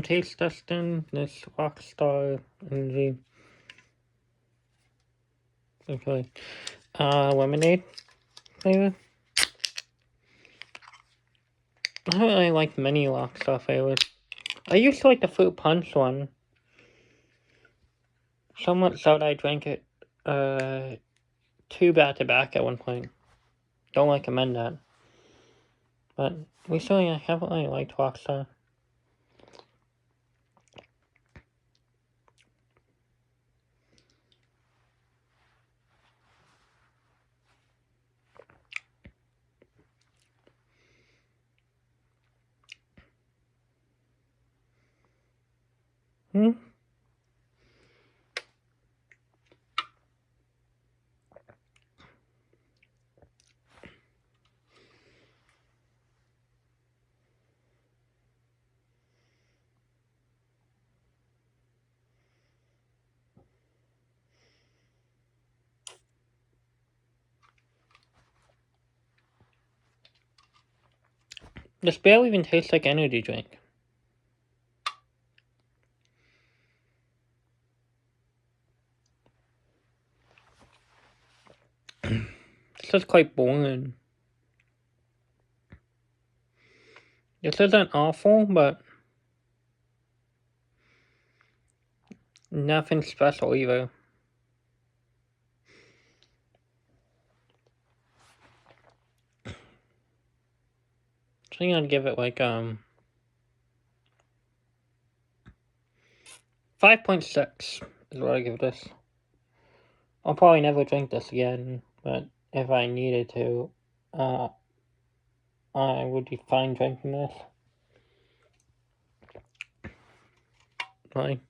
Taste testing this Rockstar Energy. Okay. Lemonade flavor. I don't really like many Rockstar flavors. I used to like the fruit punch one. So much so that I drank it, 2 back-to-back at one point. Don't recommend that. But recently I haven't really liked Rockstar. This barely even tastes like energy drink. This is quite boring. This isn't awful, but nothing special either. I think I'd give it like 5.6 is what I give this. I'll probably never drink this again, but if I needed to, I would be fine drinking this. Bye.